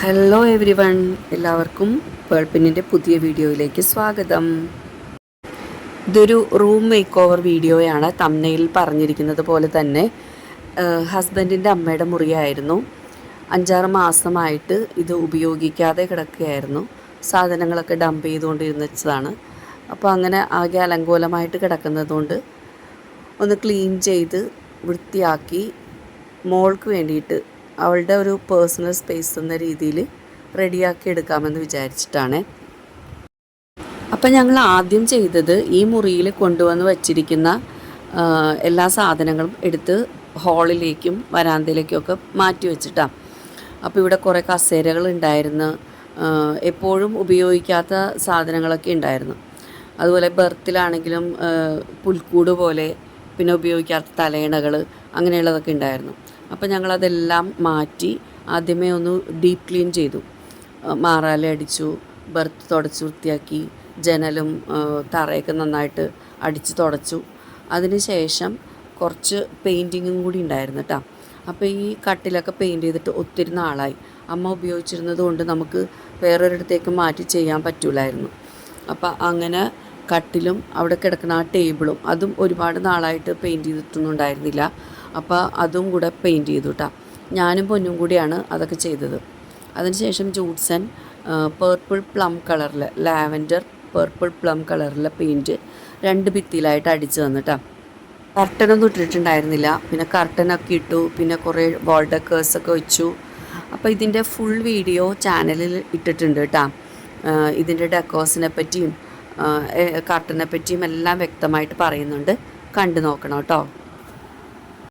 Hello every one, എല്ലാവർക്കും പേൾപ്പിന്നിൻ്റെ പുതിയ വീഡിയോയിലേക്ക് സ്വാഗതം. ഇതൊരു റൂം മേക്ക് ഓവർ വീഡിയോയാണ്. തംബ്നെയിലിൽ പറഞ്ഞിരിക്കുന്നത് പോലെ തന്നെ ഹസ്ബൻഡിൻ്റെ അമ്മയുടെ മുറിയായിരുന്നു. 5-6 മാസമായിട്ട് ഇത് ഉപയോഗിക്കാതെ കിടക്കുകയായിരുന്നു. സാധനങ്ങളൊക്കെ ഡംപ് ചെയ്തുകൊണ്ടിരുന്നതാണ്. അപ്പോൾ അങ്ങനെ ആകെ അലങ്കോലമായിട്ട് കിടക്കുന്നതുകൊണ്ട് ഒന്ന് ക്ലീൻ ചെയ്ത് വൃത്തിയാക്കി മോൾക്ക് വേണ്ടിയിട്ട് അവളുടെ ഒരു പേഴ്സണൽ സ്പേസ് എന്ന രീതിയിൽ റെഡിയാക്കി എടുക്കാമെന്ന് വിചാരിച്ചിട്ടാണ്. അപ്പം ഞങ്ങൾ ആദ്യം ചെയ്തത് ഈ മുറിയിൽ കൊണ്ടുവന്ന് വച്ചിരിക്കുന്ന എല്ലാ സാധനങ്ങളും എടുത്ത് ഹാളിലേക്കും വരാന്തയിലേക്കുമൊക്കെ മാറ്റി വെച്ചിട്ടാണ്. അപ്പോൾ ഇവിടെ കുറേ കസേരകൾ ഉണ്ടായിരുന്നു, എപ്പോഴും ഉപയോഗിക്കാത്ത സാധനങ്ങളൊക്കെ ഉണ്ടായിരുന്നു. അതുപോലെ ബർത്തിലാണെങ്കിലും പുൽക്കൂട് പോലെ, പിന്നെ ഉപയോഗിക്കാത്ത തലയിണകൾ അങ്ങനെയുള്ളതൊക്കെ ഉണ്ടായിരുന്നു. അപ്പോൾ ഞങ്ങളതെല്ലാം മാറ്റി ആദ്യമേ ഒന്ന് ഡീപ്പ് ക്ലീൻ ചെയ്തു. മാറാല അടിച്ചു, ബർത്ത് തുടച്ച് വൃത്തിയാക്കി, ജനലും തറയൊക്കെ നന്നായിട്ട് അടിച്ച് തുടച്ചു. അതിന് ശേഷം കുറച്ച് പെയിൻറ്റിങ്ങും കൂടി ഉണ്ടായിരുന്നു കേട്ടോ. അപ്പോൾ ഈ കട്ടിലൊക്കെ പെയിൻറ്റ് ചെയ്തിട്ട് ഒത്തിരി നാളായി. അമ്മ ഉപയോഗിച്ചിരുന്നത് കൊണ്ട് നമുക്ക് വേറൊരിടത്തേക്ക് മാറ്റി ചെയ്യാൻ പറ്റില്ലായിരുന്നു. അപ്പോൾ അങ്ങനെ കട്ടിലും അവിടെ കിടക്കുന്ന ആ ടേബിളും അതും ഒരുപാട് നാളായിട്ട് പെയിൻറ്റ് ചെയ്തിട്ടൊന്നും ഉണ്ടായിരുന്നില്ല. അപ്പോൾ അതും കൂടെ പെയിൻറ്റ് ചെയ്തു കേട്ടോ. ഞാനും പൊന്നും കൂടിയാണ് അതൊക്കെ ചെയ്തത്. അതിനുശേഷം ജൂട്ട്സൺ പേർപ്പിൾ പ്ലം കളറിൽ, ലാവൻഡർ പേർപ്പിൾ പ്ലം കളറിലെ പെയിൻറ്റ് 2 ഭിത്തിയിലായിട്ട് അടിച്ച് തന്നിട്ടാ. കർട്ടനൊന്നും ഇട്ടിട്ടുണ്ടായിരുന്നില്ല. പിന്നെ കർട്ടനൊക്കെ ഇട്ടു, പിന്നെ കുറേ വാൾ ഡെക്കേഴ്സൊക്കെ വെച്ചു. അപ്പോൾ ഇതിൻ്റെ ഫുൾ വീഡിയോ ചാനലിൽ ഇട്ടിട്ടുണ്ട് കേട്ടോ. ഇതിൻ്റെ ഡെക്കേഴ്സിനെ പറ്റിയും കർട്ടനെ പറ്റിയും എല്ലാം വ്യക്തമായിട്ട് പറയുന്നുണ്ട്. കണ്ടു നോക്കണം കേട്ടോ.